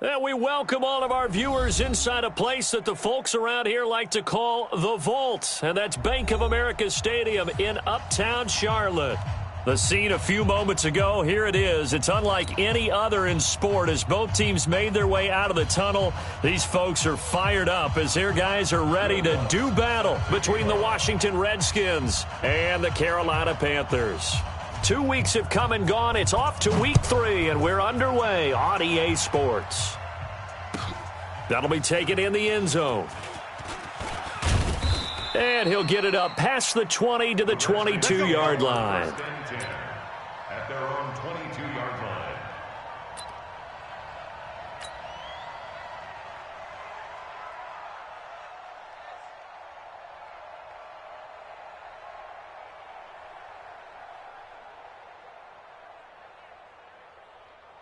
And we welcome all of our viewers inside a place that the folks around here like to call the Vault. And that's Bank of America Stadium in Uptown Charlotte. The scene a few moments ago, here it is. It's unlike any other in sport as both teams made their way out of the tunnel. These folks are fired up as their guys are ready to do battle between the Washington Redskins and the Carolina Panthers. 2 weeks have come and gone. It's off to week 3, and we're underway on EA Sports. That'll be taken in the end zone. And he'll get it up past the 20 to the 22-yard line. At their own 22-yard line.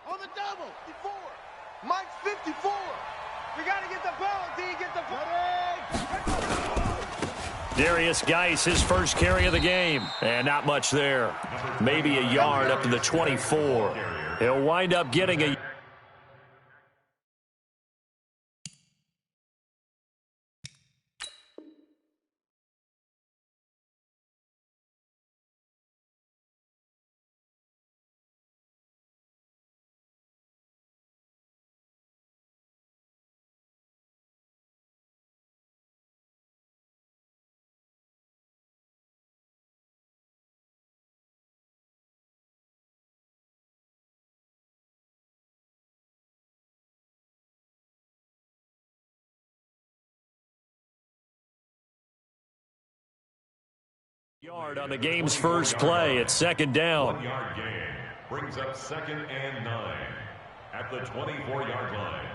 On the double, 54. Mike's 54. We got to get the ball, D. Get the ball. Darius Geis, his first carry of the game. And not much there. Maybe a yard up to the 24. He'll wind up getting a... yard on the game's first play. It's second down. 1-yard gain brings up 2nd and 9 at the 24-yard line.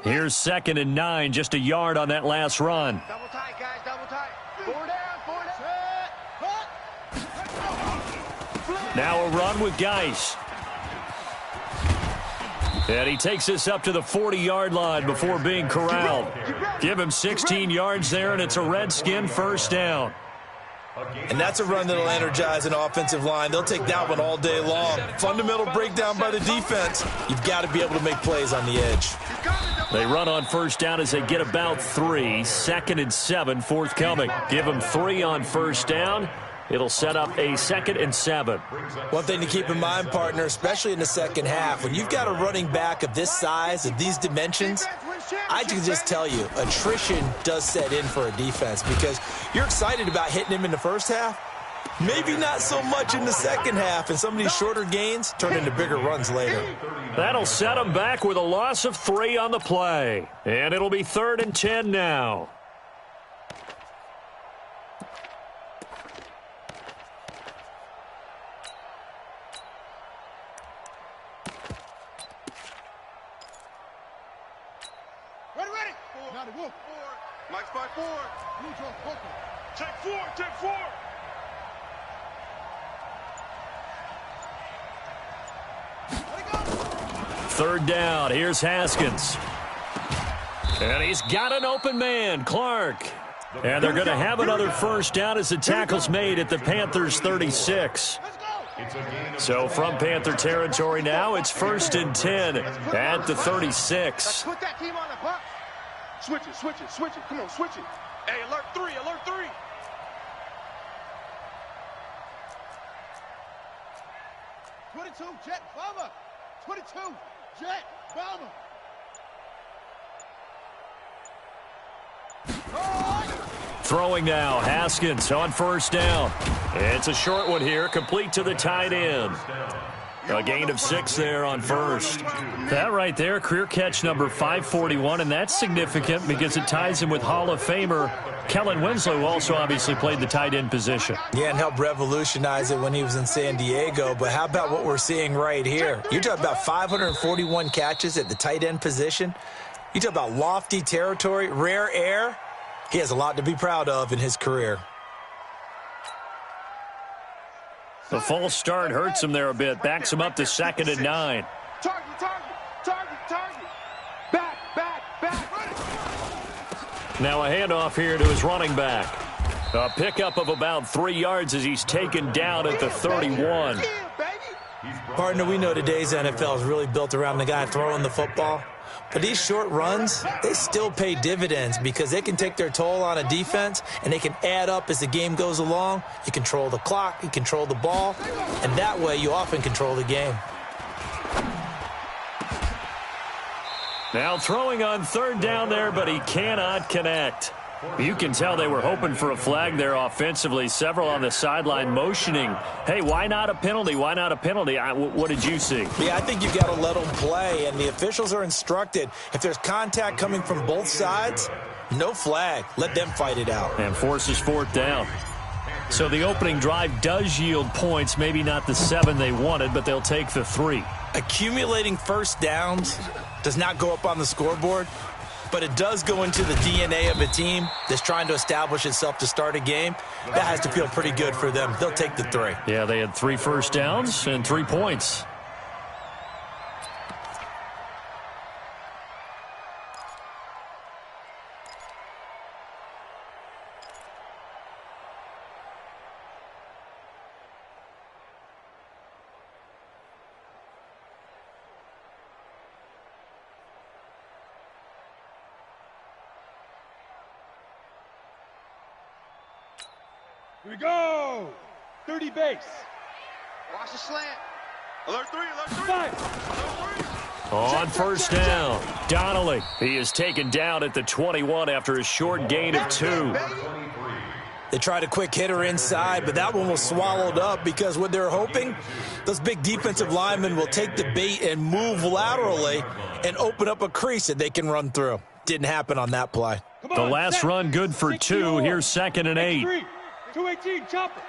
Here's 2nd and 9, just a yard on that last run. Double tight, guys, double tight. 4 down, 4 down. Now a run with Geis. And he takes this up to the 40-yard line before being corralled. Give him 16 yards there, and it's a Redskin first down. And that's a run that'll energize an offensive line. They'll take that one all day long. Fundamental breakdown by the defense. You've got to be able to make plays on the edge. They run on first down as they get about 3. 2nd and 7 forthcoming. Give them 3 on first down. It'll set up a 2nd and 7. One thing to keep in mind, partner, especially in the second half, when you've got a running back of this size, of these dimensions, I can just tell you, attrition does set in for a defense because you're excited about hitting him in the first half. Maybe not so much in the second half, and some of these shorter gains turn into bigger runs later. That'll set them back with a loss of 3 on the play. And it'll be 3rd and 10 now. Ready. Mike's by 4. Check 4, check 4. Third down. Here's Haskins. And he's got an open man, Clark. And they're going to have another first down as the tackle's made at the Panthers' 36. So from Panther territory now, it's 1st and 10 at the 36. Put that team on the box. Switch it. Come on, switch it. Hey, alert 3. 22, Jet Bomber. 22, Jet Bomber. Throwing now, Haskins on first down. It's a short one here, complete to the tight end. A gain of 6 there on first. That right there, career catch number 541, and that's significant because it ties him with Hall of Famer Kellen Winslow, who also obviously played the tight end position. Yeah, and helped revolutionize it when he was in San Diego. But how about what we're seeing right here? You're talking about 541 catches at the tight end position. You talk about lofty territory, rare air. He has a lot to be proud of in his career. The false start hurts him there a bit. Backs him up to 2nd and 9. Target. Back. Now a handoff here to his running back. A pickup of about 3 yards as he's taken down at the 31. Partner, we know today's NFL is really built around the guy throwing the football. But these short runs, they still pay dividends because they can take their toll on a defense and they can add up as the game goes along. You control the clock, you control the ball, and that way you often control the game. Now throwing on 3rd down there, but he cannot connect. You can tell they were hoping for a flag there offensively. Several on the sideline motioning, hey, why not a penalty? Why not a penalty? What did you see? Yeah, I think you've got to let them play, and the officials are instructed. If there's contact coming from both sides, no flag. Let them fight it out. And forces 4th down. So the opening drive does yield points, maybe not the 7 they wanted, but they'll take the 3. Accumulating first downs does not go up on the scoreboard, but it does go into the DNA of a team that's trying to establish itself to start a game. That has to feel pretty good for them. They'll take the 3. Yeah, they had 3 first downs and 3 points. Here we go. 30 base. Watch the slant. Alert 3, alert 3. 5. On first down, Donnelly. He is taken down at the 21 after a short gain of 2. They tried a quick hitter inside, but that one was swallowed up because what they're hoping, those big defensive linemen will take the bait and move laterally and open up a crease that they can run through. Didn't happen on that play. The last run good for 2. Here's 2nd and 8. 218, chopper.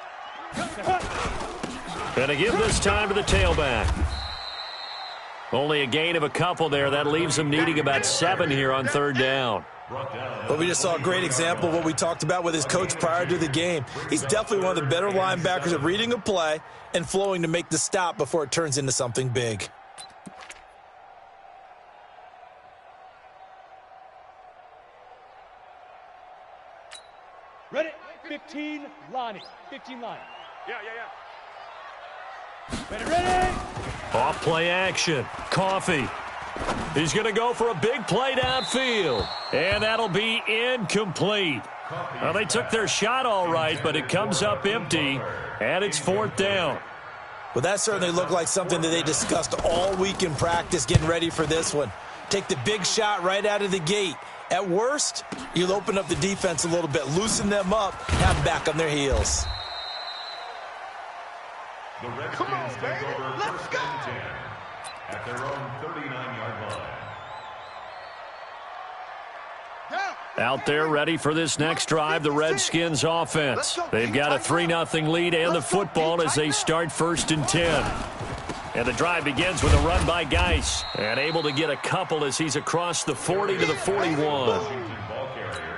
Gonna give this time to the tailback. Only a gain of a couple there. That leaves them needing about 7 here on 3rd down. But we just saw a great example of what we talked about with his coach prior to the game. He's definitely one of the better linebackers at reading a play and flowing to make the stop before it turns into something big. Ready? 15, Lonnie. 15, Lonnie. Yeah. Ready? Off play action. Coffee. He's going to go for a big play downfield. And that'll be incomplete. Well, they took their shot all right, but it comes up empty, and it's 4th down. Well, that certainly looked like something that they discussed all week in practice getting ready for this one. Take the big shot right out of the gate. At worst, you'll open up the defense a little bit, loosen them up, have them back on their heels. The Redskins take over first and 10 at their own 39-yard line. Out there ready for this next drive, the Redskins offense. They've got a 3-0 lead and the football as they start 1st and 10. And the drive begins with a run by Geis. And able to get a couple as he's across the 40 to the 41. Well,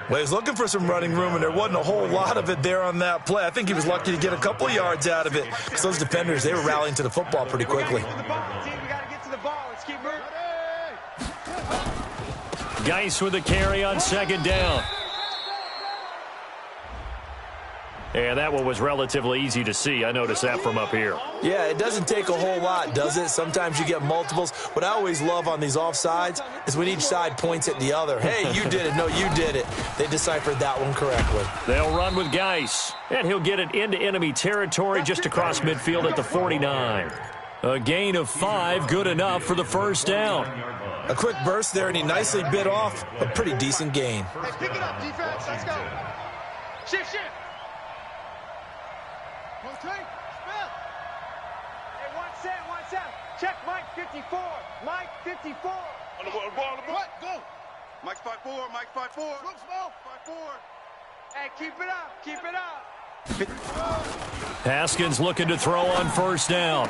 he was looking for some running room, and there wasn't a whole lot of it there on that play. I think he was lucky to get a couple of yards out of it because those defenders, they were rallying to the football pretty quickly. Geis with a carry on 2nd down. And that one was relatively easy to see. I noticed that from up here. Yeah, it doesn't take a whole lot, does it? Sometimes you get multiples. What I always love on these offsides is when each side points at the other. Hey, you did it. No, you did it. They deciphered that one correctly. They'll run with Geis. And he'll get it into enemy territory just across midfield at the 49. A gain of 5, good enough for the 1st down. A quick burst there, and he nicely bit off a pretty decent gain. Hey, pick it up, defense. Let's go. Shift. Spell. Hey, 1 set. Check Mike 54. Mike 54. On the ball. What? Go. Mike's 5-4. Mike's 5-4. Look, small. 5-4. Hey, keep it up. Haskins looking to throw on 1st down.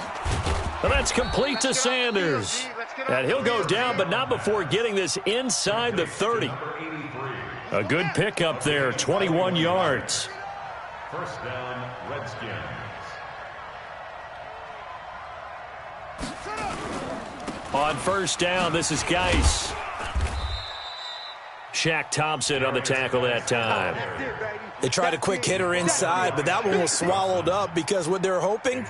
And that's complete to Sanders. And he'll go down, but not before getting this inside the 30. A good pickup there, 21 yards. 1st down, Redskins. On 1st down, this is Geis. Shaq Thompson on the tackle that time. They tried a quick hitter inside, but that one was swallowed up because what they're hoping,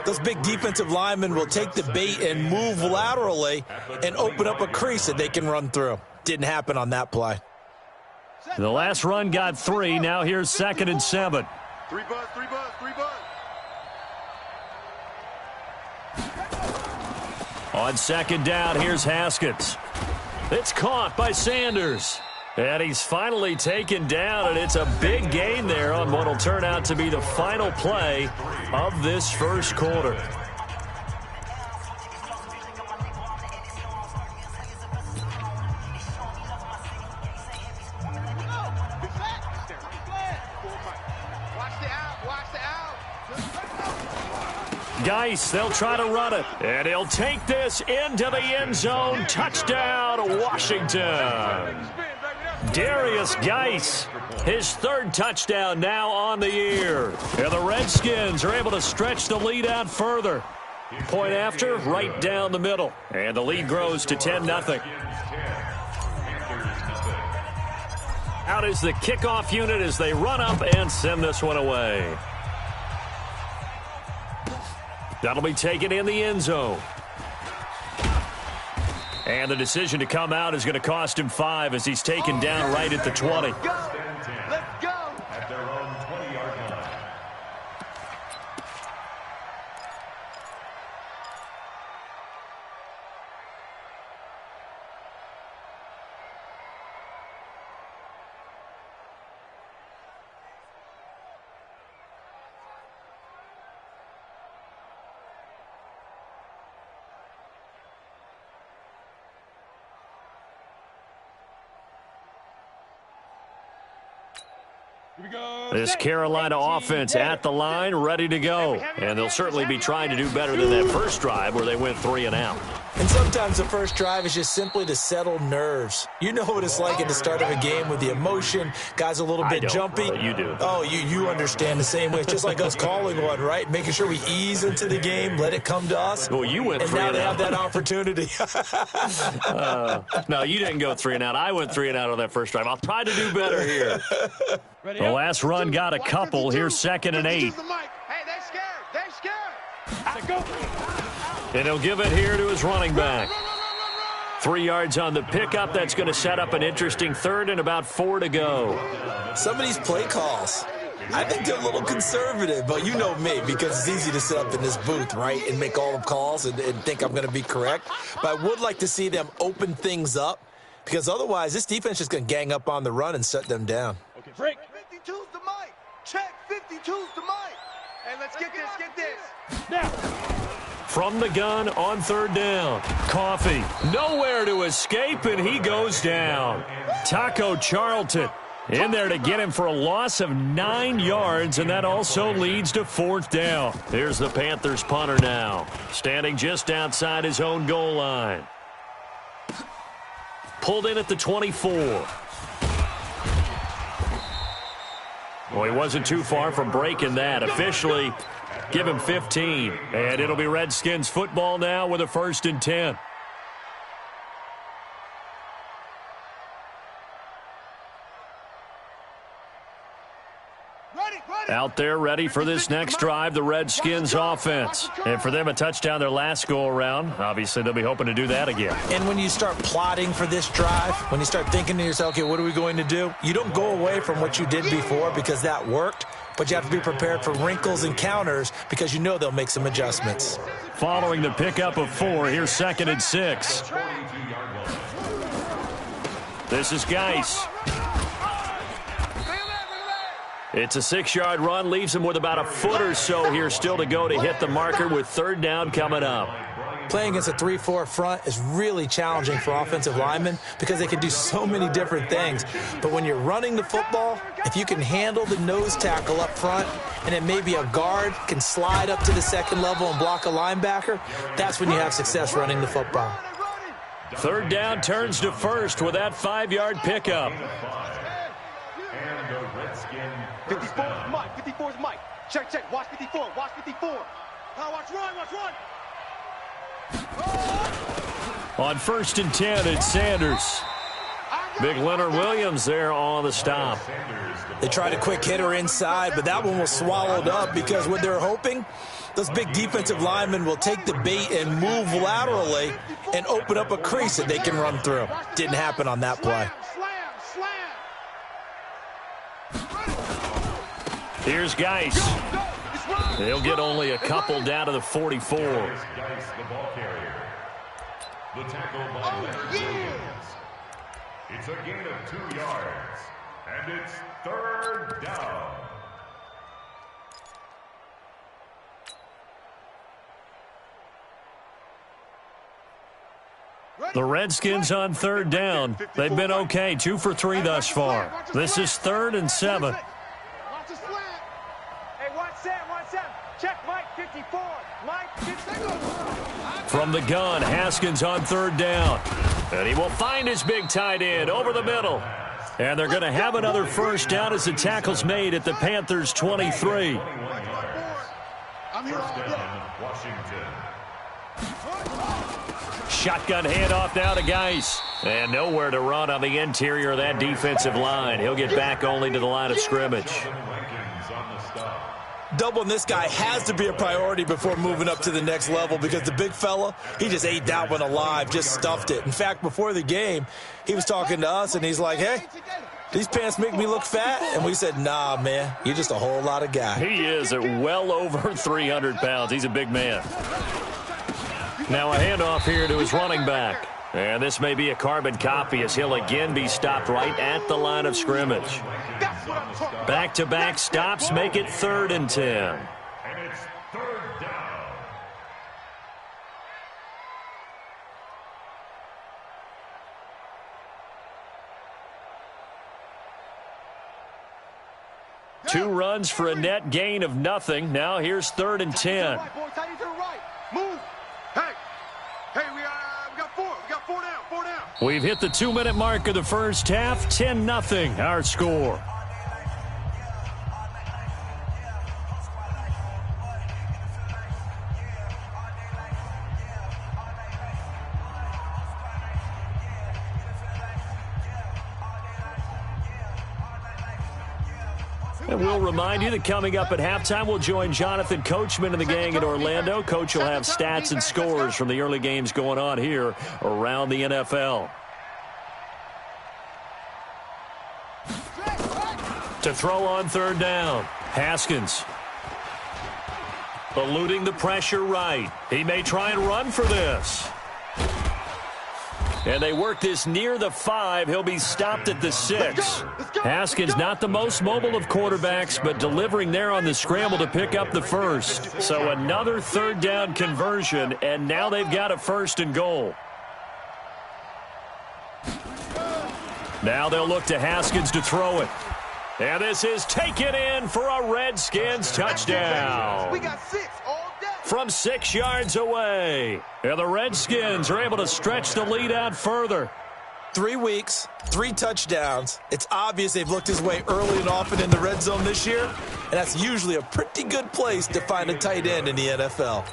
those big defensive linemen will take the bait and move laterally and open up a crease that they can run through. Didn't happen on that play. The last run got 3. Now here's 2nd and 7. 3 buzz, 3 buzz, 3 buzz. On 2nd down, here's Haskins. It's caught by Sanders. And he's finally taken down, and it's a big gain there on what will turn out to be the final play of this first quarter. Geis, they'll try to run it. And he'll take this into the end zone. Touchdown, Washington. Darius Geis, his 3rd touchdown now on the year. And the Redskins are able to stretch the lead out further. Point after, right down the middle. And the lead grows to 10-0. Out is the kickoff unit as they run up and send this one away. That'll be taken in the end zone. And the decision to come out is going to cost him 5 as he's taken down right at the 20. Let's go. At their own 20-yard line. This Carolina offense at the line, ready to go. And they'll certainly be trying to do better than that first drive where they went 3 and out. And sometimes the first drive is just simply to settle nerves. You know what it's like at the start of a game with the emotion. Guys a little bit jumpy. You do. Oh, you understand the same way. It's just like us calling one, right? Making sure we ease into the game, let it come to us. Well, you went 3 and out. And now they have that opportunity. No, you didn't go 3 and out. I went 3 and out on that first drive. I'll try to do better here. The last run got a couple. Here's 2nd and 8. Hey, they're scared. They're scared. And he'll give it here to his running back. 3 yards on the pickup. That's going to set up an interesting 3rd and about 4 to go. Some of these play calls, I think they're a little conservative, but you know me, because it's easy to sit up in this booth, right, and make all the calls and think I'm going to be correct. But I would like to see them open things up, because otherwise this defense is going to gang up on the run and shut them down. Okay, break. 52's the mic. Check, 52's the mic. Hey, let's get this. Now. From the gun on 3rd down. Coffee, nowhere to escape, and he goes down. Taco Charlton in there to get him for a loss of 9 yards, and that also leads to 4th down. Here's the Panthers punter now, standing just outside his own goal line. Pulled in at the 24. Well, he wasn't too far from breaking that. Officially, give him 15. And it'll be Redskins football now with a 1st and 10. Out there ready for this next drive, the Redskins offense. And for them, a touchdown their last go-around. Obviously, they'll be hoping to do that again. And when you start plotting for this drive, when you start thinking to yourself, okay, what are we going to do? You don't go away from what you did before because that worked, but you have to be prepared for wrinkles and counters because you know they'll make some adjustments. Following the pickup of 4, here's 2nd and 6. This is Geis. It's a 6-yard run, leaves him with about a foot or so here still to go to hit the marker with 3rd down coming up. Playing against a 3-4 front is really challenging for offensive linemen because they can do so many different things. But when you're running the football, if you can handle the nose tackle up front and then maybe a guard can slide up to the 2nd level and block a linebacker, that's when you have success running the football. 3rd down turns to 1st with that 5-yard pickup. 54's Mike. 54's Mike. Check. Watch 54. Watch 54. Now watch run. On 1st and 10, it's Sanders. Big Leonard Williams there on the stop. They tried a quick hitter inside, but that one was swallowed up because what they're hoping, those big defensive linemen will take the bait and move laterally and open up a crease that they can run through. Didn't happen on that play. Here's Geis. He'll get only a couple down to the 44. The ball carrier. The tackle by Leonard Williams. It's a gain of 2 yards, and it's 3rd down. The Redskins on 3rd down. They've been okay, 2 for 3 thus far. This is 3rd and 7. Watch the slant. Hey, watch that. Check Mike 54. Mike 54. From the gun, Haskins on 3rd down. And he will find his big tight end over the middle. And they're going to have another 1st down as the tackle's made at the Panthers' 23. I'm here all day. Washington. Shotgun handoff now to Geis. And nowhere to run on the interior of that defensive line. He'll get back only to the line of scrimmage. Doubling this guy has to be a priority before moving up to the next level because the big fella, he just ate that one alive, just stuffed it. In fact, before the game, he was talking to us, and he's like, hey, these pants make me look fat? And we said, nah, man, you're just a whole lot of guy. He is at well over 300 pounds. He's a big man. Now a handoff here to his running back. And this may be a carbon copy as he'll again be stopped right at the line of scrimmage. Back-to-back stops make it 3rd and 10. And it's 3rd down. Two runs for a net gain of nothing. Now here's 3rd and 10. Move. Hey, we got 4. We got 4 down. 4 down. We've hit the 2-minute mark of the first half. 10-0 our score. And we'll remind you that coming up at halftime, we'll join Jonathan Coachman and the gang in Orlando. Coach will have stats and scores from the early games going on here around the NFL. To throw on 3rd down, Haskins. Eluding the pressure right. He may try and run for this. And they work this near the 5. He'll be stopped at the 6. Haskins not the most mobile of quarterbacks, but delivering there on the scramble to pick up the 1st. So another 3rd down conversion, and now they've got a 1st and goal. Now they'll look to Haskins to throw it. And this is taken in for a Redskins touchdown. We got 6 all day. From 6 yards away. And the Redskins are able to stretch the lead out further. 3 weeks, 3 touchdowns. It's obvious they've looked his way early and often in the red zone this year, and that's usually a pretty good place to find a tight end in the NFL.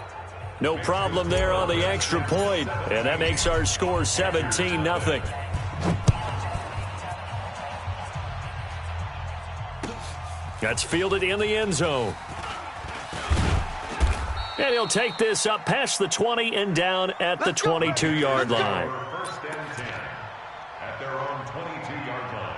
No problem there on the extra point, and that makes our score 17-0. That's fielded in the end zone. And he'll take this up past the 20 and down at the 22-yard line. 1st and 10 at their own 22-yard line.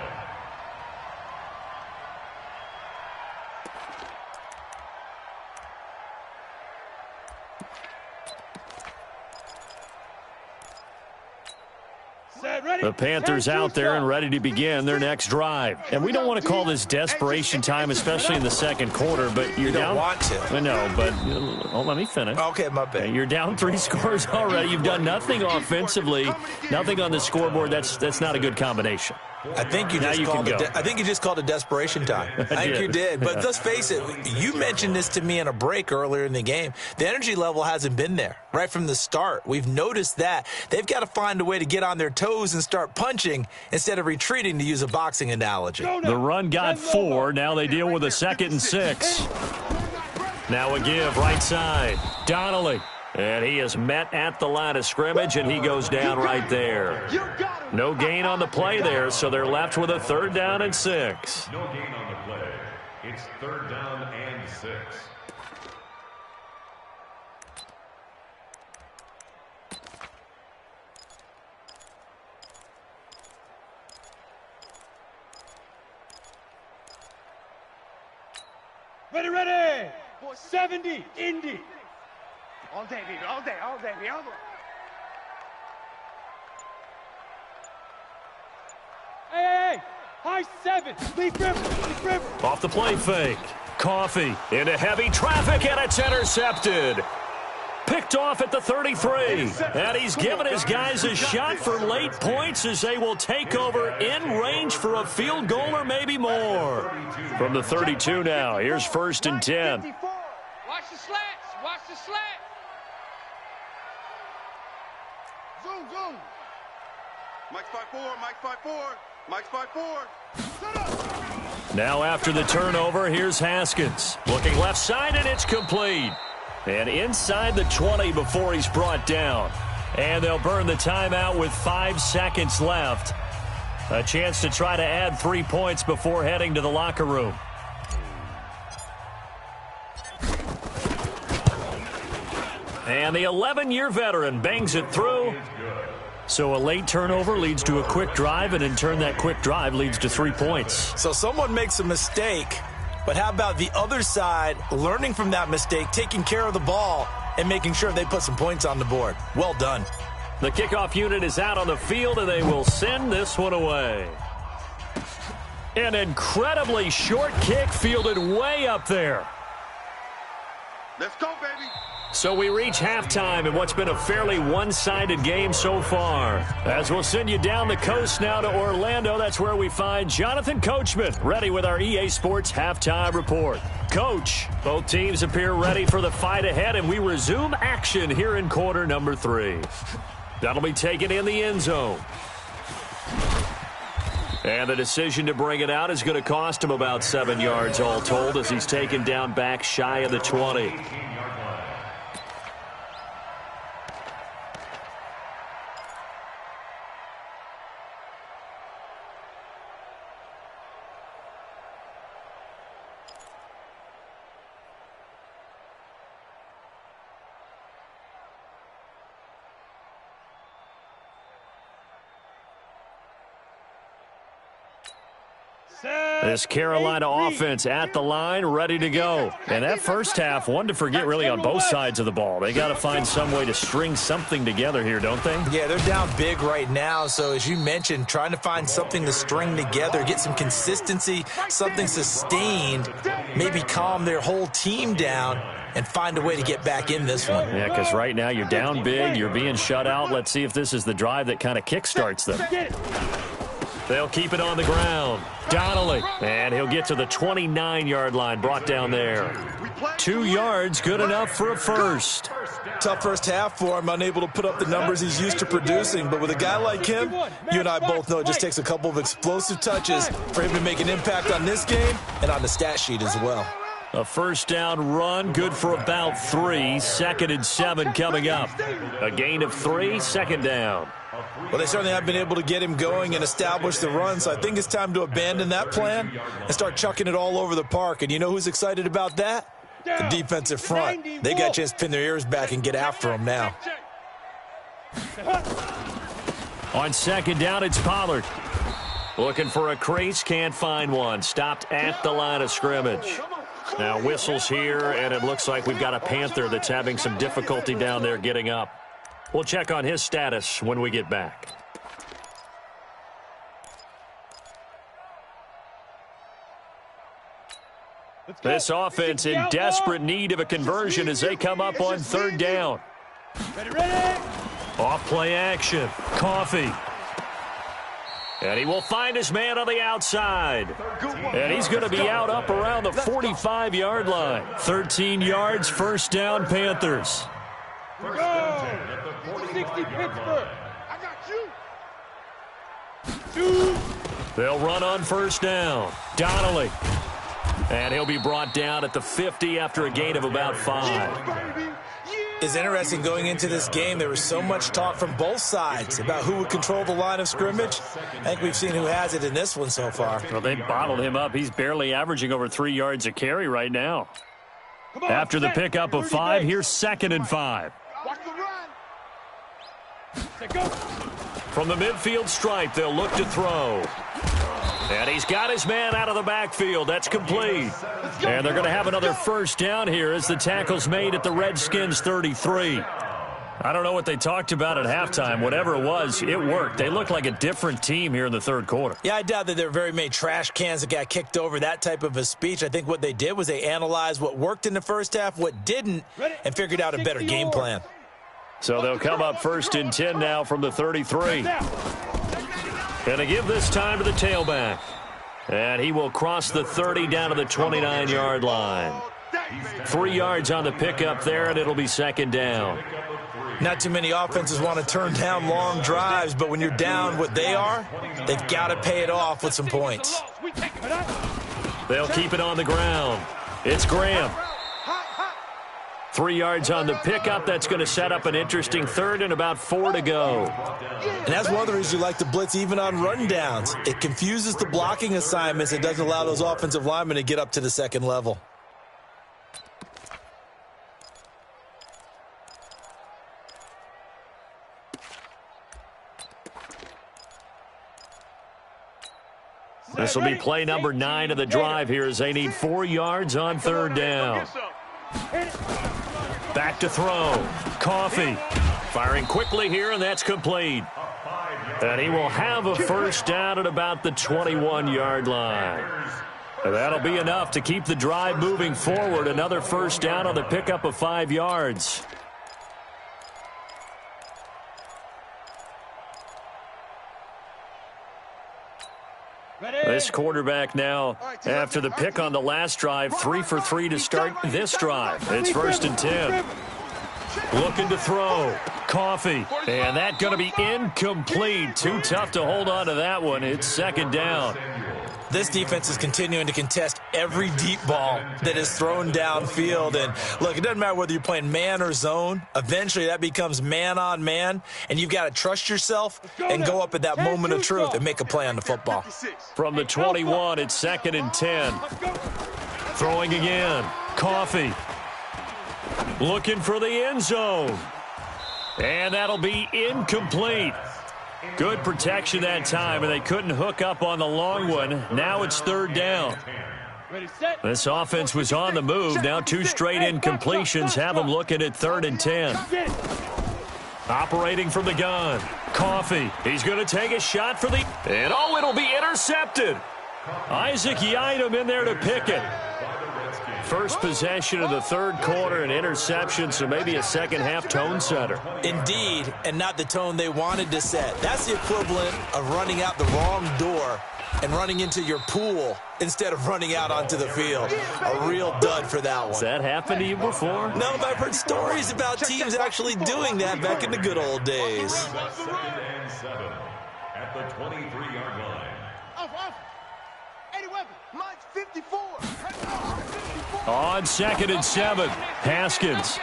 The Panthers out there and ready to begin their next drive. And we don't want to call this desperation time, especially in the second quarter, but you're down. You don't want to. I know, but let me finish. Okay, my bad. You're down 3 scores already. You've done nothing offensively, nothing on the scoreboard. That's not a good combination. I think you just called it desperation time. I think you did. But let's face it, you mentioned this to me in a break earlier in the game. The energy level hasn't been there right from the start. We've noticed that. They've got to find a way to get on their toes and start punching instead of retreating, to use a boxing analogy. The run got 4. Now they deal with a 2nd and 6. Now a give right side. Donnelly. And he is met at the line of scrimmage, and he goes down right there. No gain on the play there, so they're left with a 3rd down and 6. No gain on the play. It's 3rd down and 6. Ready. 70, Indy. All day, baby, all day, all day, baby, all day. Hey, high 7, Leaf River. Off the play fake. Coffee into heavy traffic, and it's intercepted. Picked off at the 33. And he's given his guys a shot for late points as they will take over in range for a field goal or maybe more. From the 32 now, here's 1st and 10. Watch the slats, watch the slats. Zoom. Mike's 5-4, Mike's 5-4, Mike's 5-4. Shut up. Now after the turnover, here's Haskins. Looking left side, and it's complete. And inside the 20 before he's brought down. And they'll burn the timeout with 5 seconds left. A chance to try to add 3 points before heading to the locker room. And the 11-year veteran bangs it through. So a late turnover leads to a quick drive, and in turn that quick drive leads to 3 points. So someone makes a mistake, but how about the other side learning from that mistake, taking care of the ball, and making sure they put some points on the board? Well done. The kickoff unit is out on the field, and they will send this one away. An incredibly short kick fielded way up there. Let's go, baby. So we reach halftime in what's been a fairly one-sided game so far. As we'll send you down the coast now to Orlando, that's where we find Jonathan Coachman, ready with our EA Sports Halftime Report. Coach, both teams appear ready for the fight ahead, and we resume action here in quarter number 3. That'll be taken in the end zone. And the decision to bring it out is going to cost him about 7 yards all told as he's taken down back shy of the 20. This Carolina offense at the line, ready to go. And that first half, one to forget really on both sides of the ball. They got to find some way to string something together here, don't they? Yeah, they're down big right now. So as you mentioned, trying to find something to string together, get some consistency, something sustained, maybe calm their whole team down and find a way to get back in this one. Yeah, because right now you're down big, you're being shut out. Let's see if this is the drive that kind of kickstarts them. They'll keep it on the ground. Donnelly, and he'll get to the 29-yard line, brought down there. 2 yards, good enough for a first. Tough first half for him, unable to put up the numbers he's used to producing. But with a guy like him, you and I both know it just takes a couple of explosive touches for him to make an impact on this game and on the stat sheet as well. A first down run, good for about 3. 2nd and 7 coming up. A gain of 3, 2nd down. Well, they certainly have been able to get him going and establish the run, so I think it's time to abandon that plan and start chucking it all over the park. And you know who's excited about that? The defensive front. They got a chance to pin their ears back and get after him now. On 2nd down, it's Pollard. Looking for a crease, can't find one. Stopped at the line of scrimmage. Now whistles here, and it looks like we've got a Panther that's having some difficulty down there getting up. We'll check on his status when we get back. This offense in desperate need of a conversion as they come up on 3rd down. Off play action. Coffee. And he will find his man on the outside. And he's going to be out up around the 45-yard line. 13 yards, first down, Panthers. First and 10 at the 40-yard line. I got you. They'll run on first down. Donnelly. And he'll be brought down at the 50 after a gain of about 5. is interesting going into this game. There was so much talk from both sides about who would control the line of scrimmage. I think we've seen who has it in this one so far. Well, they bottled him up. He's barely averaging over 3 yards a carry right now. After the pickup of 5, here's 2nd and 5. From the midfield stripe, they'll look to throw. And he's got his man out of the backfield. That's complete. And they're going to have another first down here as the tackle's made at the Redskins 33. I don't know what they talked about at halftime. Whatever it was, it worked. They look like a different team here in the third quarter. Yeah, I doubt that there were very many trash cans that got kicked over, that type of a speech. I think what they did was they analyzed what worked in the first half, what didn't, and figured out a better game plan. So they'll come up 1st and 10 now from the 33. Going to give this time to the tailback. And he will cross the 30 down to the 29-yard line. 3 yards on the pickup there, and it'll be 2nd down. Not too many offenses want to turn down long drives, but when you're down what they are, they've got to pay it off with some points. They'll keep it on the ground. It's Graham. 3 yards on the pickup. That's going to set up an interesting 3rd and about 4 to go. And that's one of the reasons you like to blitz even on run downs. It confuses the blocking assignments. It doesn't allow those offensive linemen to get up to the 2nd level. This will be play number 9 of the drive here as they need 4 yards on 3rd down. Back to throw. Coffee. Firing quickly here, and that's complete. And he will have a first down at about the 21-yard line. And that'll be enough to keep the drive moving forward. Another first down on the pickup of 5 yards. This quarterback now, after the pick on the last drive, 3 for 3 to start this drive. It's 1st and 10. Looking to throw. Coffee. And that's going to be incomplete. Too tough to hold on to that one. It's 2nd down. This defense is continuing to contest every deep ball that is thrown downfield. And, look, it doesn't matter whether you're playing man or zone. Eventually, that becomes man on man, and you've got to trust yourself and go up at that moment of truth and make a play on the football. From the 21, it's 2nd and 10. Throwing again. Coffee. Looking for the end zone. And that'll be incomplete. Good protection that time, and they couldn't hook up on the long one. Now it's 3rd down. This offense was on the move. Now 2 straight incompletions have them looking at 3rd and 10. Operating from the gun. Coffee. He's going to take a shot for the... And, oh, it'll be intercepted. Isaac Yiadom in there to pick it. First possession of the 3rd quarter, an interception, so maybe a second-half tone setter. Indeed, and not the tone they wanted to set. That's the equivalent of running out the wrong door and running into your pool instead of running out onto the field. A real dud for that one. Has that happened to you before? No, but I've heard stories about teams actually doing that back in the good old days. 2nd and 7 at the 23-yard line. Off. 81. Mike's 54. On 2nd and 7, Haskins.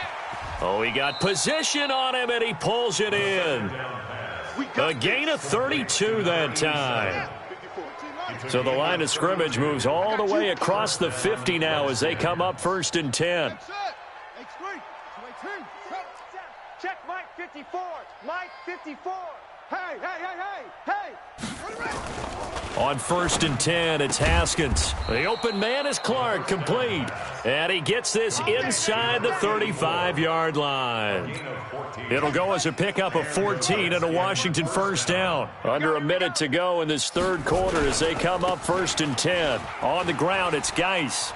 Oh, he got position on him, and he pulls it in. A gain of 32 that time. So the line of scrimmage moves all the way across the 50 now as they come up 1st and 10. Check Mike 54. Mike 54. Hey. On 1st and 10, it's Haskins. The open man is Clark, complete. And he gets this inside the 35-yard line. It'll go as a pickup of 14 and a Washington first down. Under a minute to go in this 3rd quarter as they come up 1st and 10. On the ground, it's Geis.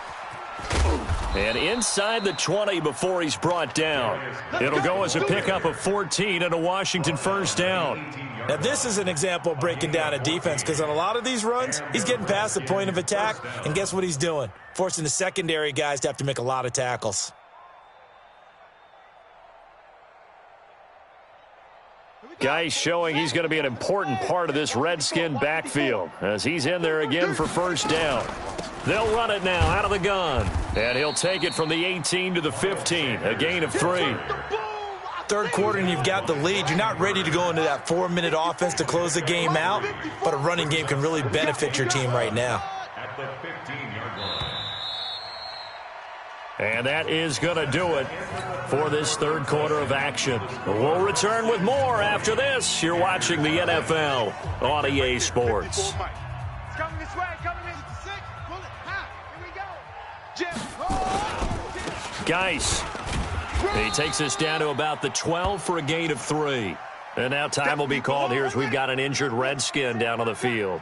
And inside the 20 before he's brought down. It'll go as a pickup of 14 and a Washington first down. Now, this is an example of breaking down a defense because on a lot of these runs, he's getting past the point of attack, and guess what he's doing? Forcing the secondary guys to have to make a lot of tackles. Geis showing he's going to be an important part of this Redskin backfield as he's in there again for first down. They'll run it now out of the gun. And he'll take it from the 18 to the 15. A gain of 3. third quarter and you've got the lead, you're not ready to go into that 4-minute offense to close the game out, but a running game can really benefit your team right now. At the 15-yard line. And that is going to do it for this third quarter of action. We'll return with more after this. You're watching the NFL on EA Sports. It's coming this way, coming in. 6, pull it, half, here we go. Geis. He takes us down to about the 12 for a gain of 3. And now time will be called here as we've got an injured Redskin down on the field.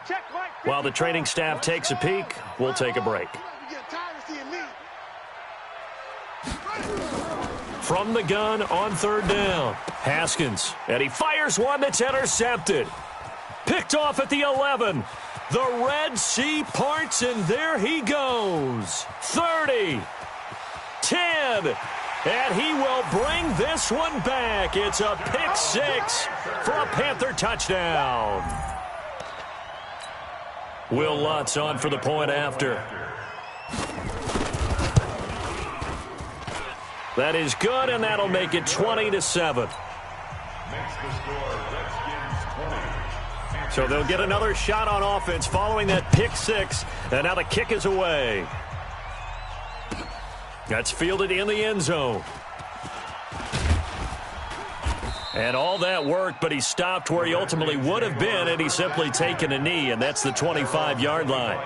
While the training staff takes a peek, we'll take a break. From the gun on third down, Haskins, and he fires one that's intercepted. Picked off at the 11. The Red Sea parts, and there he goes. 30, 10, and he will bring this one back. It's a pick 6 for a Panther touchdown. Will Lutz on for the point after. That is good, and that'll make it 20-7. Makes the score Redskins 20. So they'll get another shot on offense following that pick 6, and now the kick is away. That's fielded in the end zone. And all that worked, but he stopped where he ultimately would have been, and he's simply taken a knee, and that's the 25-yard line.